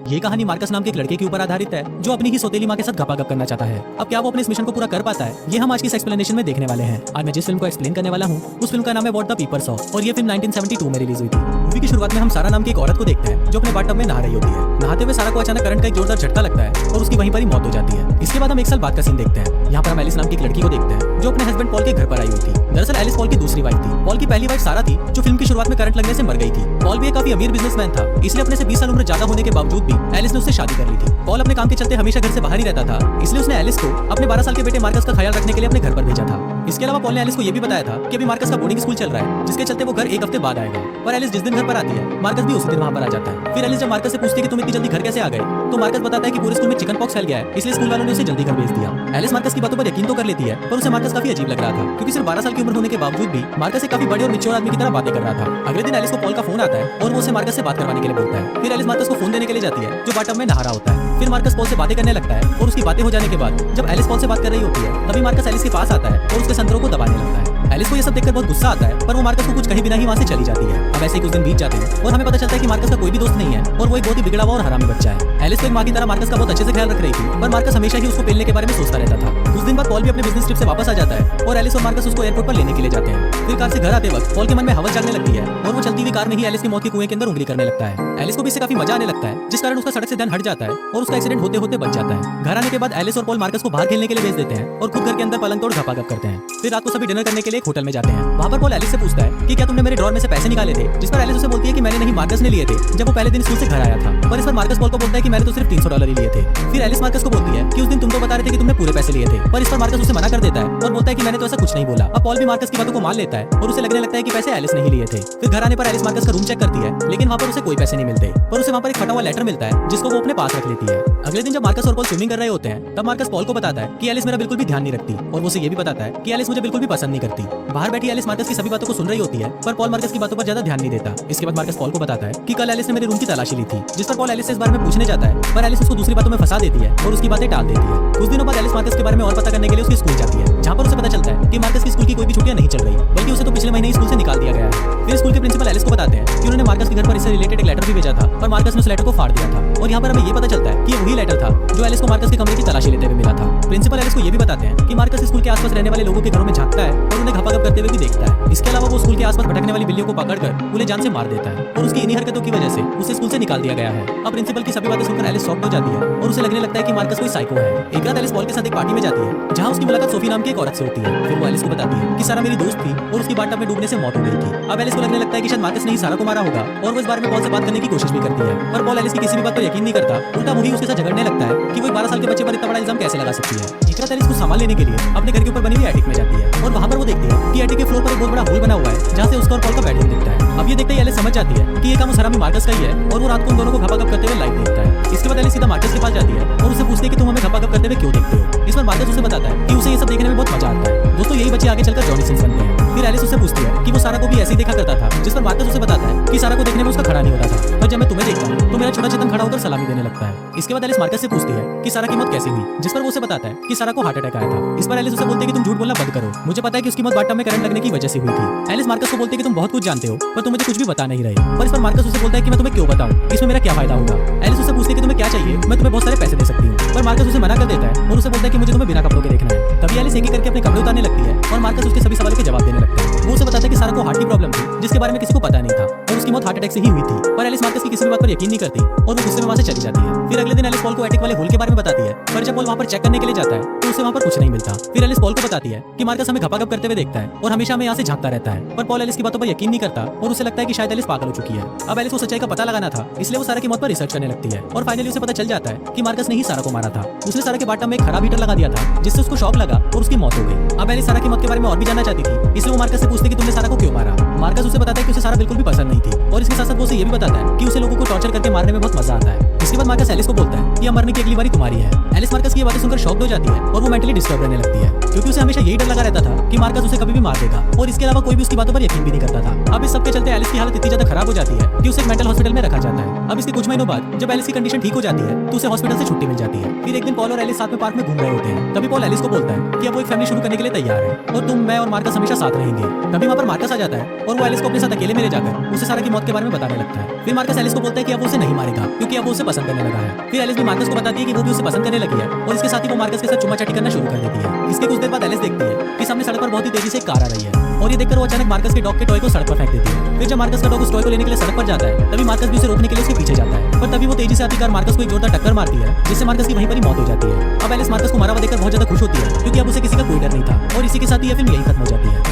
ये कहानी मार्कस नाम के एक लड़के के ऊपर आधारित है जो अपनी ही सौतेली माँ के साथ गपागप करना चाहता है। अब क्या वो अपने इस मिशन को पूरा कर पाता है, ये हम आज की इस एक्सप्लेनेशन में देखने वाले हैं। आज मैं जिस फिल्म को एक्सप्लेन करने वाला हूँ उस फिल्म का नाम है व्हाट द पीपल सॉ और ये फिल्म 1972 में रिलीज हुई थी। मूवी की शुरुआत में हम सारा नाम की एक औरत को देखते हैं जो अपने बाथटब में नहा रही होती है। नहाते हुए सारा को अचानक करंट का एक जोरदार झटका लगता है और उसकी वहीं पर ही मौत हो जाती है। इसके बाद हम एक साल बाद का सीन देखते हैं। यहाँ पर हम एलिस नाम की एक लड़की को देखते हैं जो अपने हस्बैंड पॉल के घर पर आई हुई थी। दरअसल एलिस पॉल की दूसरी वाइफ थी। पॉल की पहली वाइफ सारा थी जो फिल्म की शुरुआत में करंट लगने से मर गई थी। पॉल भी एक काफी अमीर बिजनेसमैन था, इसलिए अपने से 20 साल उम्र ज्यादा होने के बावजूद भी एलिस ने उससे शादी कर ली थी। पॉल अपने काम के चलते हमेशा घर से बाहर ही रहता था, इसलिए उसने एलिस को अपने 12 साल के बेटे मार्कस का ख्याल रखने के लिए अपने घर पर भेजा था। इसके अलावा पॉल ने एलिस को यह भी बताया था कि अभी मार्कस का बोर्डिंग स्कूल चल रहा है, जिसके चलते वो घर एक हफ्ते बाद आएगा। पर एलिस जिस दिन घर पर आती है मार्कस भी उसी दिन वहाँ पर आ जाता है। फिर एलिस जब मार्कस से पूछती है कि तुम इतनी जल्दी घर कैसे आ गए, तो मार्कस बताता है कि पूरे स्कूल में चिकन पॉक्स फैल गया है, इसलिए स्कूल वालों ने उसे जल्दी घर भेज दिया। एलिस मार्कस की बातों पर यकीन तो कर लेती है, पर उसे मार्कस काफी अजीब लग रहा था क्योंकि सिर्फ 12 साल की उम्र होने के बावजूद भी मार्कस एक काफी बड़े और मैच्योर आदमी की तरह बातें कर रहा था। अगले दिन एलिस को पॉल का फोन आता है और वो उसे मार्कस से बात करवाने के लिए बोलता है। फिर एलिस मार्कस को फोन देने के लिए जाती है जो बाथटब में नहा रहा होता है। फिर मार्कस पॉल से बातें करने लगता है और उसकी बातें हो जाने के बाद जब एलिस पॉल से बात कर रही होती है तभी मार्कस एलिस के पास आता है और उसके संतरों को दबाने लगता है। एलिस को ये सब देखकर बहुत गुस्सा आता है, पर वो मार्कस को कुछ कहे बिना ही वहाँ से चली जाती है। अब ऐसे ही कुछ दिन बीत जाते हैं और हमें पता चलता है कि मार्कस का कोई भी दोस्त नहीं है और वो एक बहुत ही बिगड़ा हुआ और हरामी बच्चा है। एलिस तो एक माँ की तरह मार्कस का बहुत अच्छे से ख्याल रख रही थी, पर मार्कस हमेशा ही उसको पेलने के बारे में सोचता रहता था। कुछ दिन बाद पॉल भी अपने बिजनेस ट्रिप से वापस आ जाता है और एलिस और मार्कस उसको एयरपोर्ट पर लेने के लिए जाते हैं। फिर कार से घर आते वक्त पॉल के मन में हवस जागने लगती है और वो चलती हुई कार में ही एलिस की मौत के कुएं के अंदर उंगली करने लगता है। एलिस को भी इससे काफी मजा आने लगता है, जिस कारण उसका सड़क से ध्यान हट जाता है और उसका एक्सीडेंट होते होते बच जाता है। घर आने के बाद एलिस और पॉल मार्कस को बाहर खेलने के लिए भेज देते हैं और खुद घर के अंदर पलंग तोड़ गपागप करते हैं। फिर रात को सभी डिनर करने के लिए एक होटल में जाते हैं। वहाँ पर पॉल एलिस से पूछता है कि क्या तुमने मेरे ड्रॉर में से पैसे निकाले थे, जिस पर एलिस उसे बोलती है कि मैंने नहीं, मार्कस ने लिए थे जब वो पहले दिन स्कूल से घर आया था। पर इस पर मार्कस पॉल को बोलता है कि मैंने तो सिर्फ $300 ही लिए थे। फिर एलिस मार्कस को बोलती है कि उस दिन तुम तो बता रहे थे कि तुमने पूरे पैसे लिए थे, पर इस पर मार्कस उसे मना कर देता है और बोलता है कि मैंने तो ऐसा कुछ नहीं बोला। अब पॉल भी मार्कस की बातों को मान लेता है और उसे लगने लगता है कि पैसे एलिस ने ही लिए थे। फिर घर आने पर एलिस मार्कस का रूम चेक करती है, लेकिन वहाँ पर उसे कोई पैसे नहीं मिलते, पर उसे वहाँ पर एक फटा हुआ लेटर मिलता है जिसको वो अपने पास रख लेती है। अगले दिन जब मार्कस और पॉल स्विमिंग कर रहे होते हैं तब मार्कस पॉल को बताता है कि एलिस मेरा बिल्कुल भी ध्यान नहीं रखती और वो उसे ये भी बताता है कि एलिस मुझे बिल्कुल भी पसंद नहीं करती। बाहर बैठी एलिस मार्कस की सभी बातों को सुन रही होती है, पर पॉल मार्कस की बातों पर ज्यादा ध्यान नहीं देता। इसके बाद मार्कस पॉल को बताता है कि कल एलिस ने मेरे रूम की तलाशी ली थी, जिस पर पॉल एलिस से इस बारे में पूछने जाता है, पर एलिस उसको दूसरी बातों में फंसा देती है और उसकी बातें टाल देती है। कुछ दिनों बाद एलिस मार्कस के बारे में और पता करने के लिए उसके स्कूल जाती है, जहाँ पर उसे पता चलता है कि मार्कस की स्कूल की कोई भी छुट्टियां नहीं चल रही, बल्कि उसे तो पिछले महीने ही स्कूल से निकाल दिया गया है। फिर स्कूल के प्रिंसिपल एलिस को बताते हैं कि उन्होंने मार्कस के घर पर इससे रिलेटेड एक लेटर भी भेजा था, पर मार्कस ने उस लेटर को फाड़ दिया था। और यहाँ पर हमें ये पता चलता है कि ये वही लेटर था जो एलिस को मार्कस के कमरे की तलाशी लेते हुए मिला था। प्रिंसिपल एलिस को ये भी बताते हैं कि मार्कस स्कूल के आसपास रहने वाले लोगों के घरों में झांकता है और उन्हें गपागप करते हुए भी देखता है। इसके अलावा वो स्कूल के आसपास भटकने वाली बिल्लियों को पकड़कर उन्हें जान से मार देता है और उसकी इन्हीं हरकतों की वजह से उसे स्कूल से निकाल दिया गया है। अब प्रिंसिपल की सभी बातें सुनकर एलिस शॉक हो जाती है और उसे लगने लगता है कि मार्कस कोई साइको है। एक रात एलिस पॉल के साथ एक पार्टी में जाती है जहाँ उसकी मुलाकात सोफी नाम की एक औरत से होती है। फिर वो एलिस को बताती है कि सारा मेरी दोस्त थी और उसकी बाथटब में डूबने से मौत हो गई थी। अब एलिस को लगने लगता है कि शायद मार्कस ने ही सारा को मारा होगा और वो इस बारे में पॉल से बात करने की कोशिश भी करती है, पर पॉल एलिस की किसी भी बात पर यकीन नहीं करता। उल्टा वो ही उसके साथ झगड़ने लगता है कि वो 12 साल के बच्चे पर इतना बड़ा इल्जाम कैसे लगा सकती है। एक रात एलिस को सामान लेने के लिए अपने घर के ऊपर बनी हुई एटिक में जाती है और वहाँ पर वो देखती है कि एटिक के फ्लोर पर एक बहुत बड़ा होल बना हुआ है जहाँ से उसका और पॉल का बेडरूम दिखता है। अब ये देखते ही एलिस समझ जाती है कि ये काम उस हरामी मार्कस का ही है और वो रात को उन दोनों को गपागप करते हुए लाइव देखता है। इसके बाद एलिस सीधा मार्कस के पास जाती है और उससे पूछती है कि तुम हमें गपागप करते हुए क्यों देखते हो। इस पर मार्कस उसे बताता है कि उसे ये सब देखने में बहुत मजा आता है। दोस्तों यही बच्चे आगे चलकर जॉनी सिंस बनते हैं। फिर एलिस उससे पूछती है कि वो सारा को भी ऐसे ही देखा करता था, जिस पर मार्कस उसे बताता है कि सारा को देखने में उसका खड़ा नहीं होता था, पर जब मैं तुम्हें देखता हूँ तो मेरा छोटा चेतन खड़ा होकर सलामी देने लगता है। इसके बाद एलिस मार्कस से पूछती है कि सारा की मौत कैसे हुई, जिस पर वो उसे बताता है कि सारा को हार्ट अटैक आया था। इस पर एलिस उसे बोलती है कि तुम झूठ बोलना बंद करो, मुझे पता है कि उसकी मौत बाथटब में करंट लगने की वजह से हुई थी। एलिस मार्कस को बोलती है कि तुम बहुत कुछ जानते हो पर तुम मुझे कुछ भी बता नहीं रहे, पर इस पर मार्कस उसे बोलता है कि मैं तुम्हें क्यों बताऊं, इसमें मेरा क्या फायदा होगा। एलिस उससे पूछती है कि तुम्हें क्या चाहिए, मैं तुम्हें बहुत सारे पैसे दे सकती हूँ, पर मार्कस उसे मना कर देता है और उसे बोलता है कि मुझे तुम्हें बिना कपड़ों के देखना है। तभी एलिस एक एक करके अपने कपड़े उतारने लगती है और मार्कस उसके सभी सवालों के जवाब देने लगता है। वो उसे बताता है कि सारा को हार्ट की प्रॉब्लम थी जिसके बारे में किसी को पता नहीं था और उसकी मौत हार्ट अटैक से ही हुई थी, पर एलिस मार्कस की किसी भी बात पर यकीन नहीं करती और वो गुस्से में वहाँ से चली जाती है। फिर अगले दिन एलिस पॉल को एटिक वाले होल के बारे में बताती है, पर जब पॉल वहाँ पर चेक करने के लिए जाता है तो उसे वहाँ पर कुछ नहीं मिलता। फिर एलिस पॉल को बताती है कि मार्कस हमें गपागप करते हुए देखता है और हमेशा हमें यहाँ से झांकता रहता है, पर पॉल एलिस की बातों पर यकीन नहीं करता और उसे लगता है कि शायद एलिस पागल हो चुकी है। अब एलिस को सच्चाई का पता लगाना था, इसलिए वो सारा की मौत पर रिसर्च करने लगती है और फाइनली उसे पता चल जाता है कि मार्कस ने ही सारा को मारा था। उसने सारा के बाथटब में एक खराब हीटर लगा दिया था जिससे उसको शॉक लगा और उसकी मौत हो गई। अब एलिस सारा की मौत के बारे में और भी जानना चाहती थी, इसलिए वो मार्कस से पूछती है कि तुमने सारा को क्यों मारा। मार्कस उसे बताता है कि उसे सारा बिल्कुल भी पसंद नहीं थी और इसके साथ साथ वो उसे ये भी बताता है कि उसे लोगों को टॉर्चर करके मारने में बहुत मजा आता है। इसके बाद मार्कस एलिस को बोलता है कि अब मरने की अगली बारी तुम्हारी है। एलिस मार्कस की ये बातें सुनकर शॉक हो जाती है और वो मेंटली डिस्टर्ब रहने लगती है क्योंकि उसे हमेशा यही डर लगा रहता था कि मार्कस उसे कभी भी मार देगा और इसके अलावा कोई भी उसकी बातों पर यकीन भी नहीं करता था। अब इस सब के चलते एलिस की हालत इतनी ज्यादा खराब हो जाती है कि उसे एक मेंटल हॉस्पिटल में रखा जाता है। अब इसके कुछ महीनों बाद जब एलिस की कंडीशन कंडीशन ठीक हो जाती है तो उसे हॉस्पिटल से छुट्टी मिल जाती है। फिर एक दिन पॉल और एलिस साथ में पार्क में घूम रहे होते हैं। तभी पॉल एलिस को बोलता है कि अब वो एक फैमिली शुरू करने के लिए तैयार है और तुम, मैं और मार्कस हमेशा साथ रहेंगे। तभी वहाँ पर मार्कस आ जाता है और वो एलिस को अपने साथ अकेले में ले जाकर उसे सारा की मौत के बारे में बताने लगता है। फिर मार्कस एलिस को बोलता है कि अब वो उसे नहीं मारेगा क्योंकि अब वो उसे पसंद करने लगा है। फिर एलिस भी मार्कस को बताती है कि वो भी उसे पसंद करने लगी है और इसके साथ ही वो मार्कस के साथ चुम्मा चाटी करना शुरू कर देती है। इसके कुछ देर बाद एलिस देखती है कि सामने सड़क पर बहुत ही तेजी से एक कार आ रही है और ये देखकर वो अचानक मार्कस के डॉग के टॉय को सड़क पर फेंक देती है। फिर जब मार्कस का डॉग उस टॉय को लेने के लिए सड़क पर जाता है तभी मार्कस भी उसे रोकने के लिए उसके पीछे जाता है, पर तभी वो तेजी से आती कार मार्कस को एक जोरदार टक्कर मारती है जिससे मार्कस की वहीं पर ही मौत हो जाती है। अब एलिस मार्कस को मारा हुआ देखकर बहुत ज्यादा खुश होती है क्योंकि अब उसे किसी का कोई डर नहीं था और इसी के साथ ही यह फिल्म यही खत्म हो जाती है।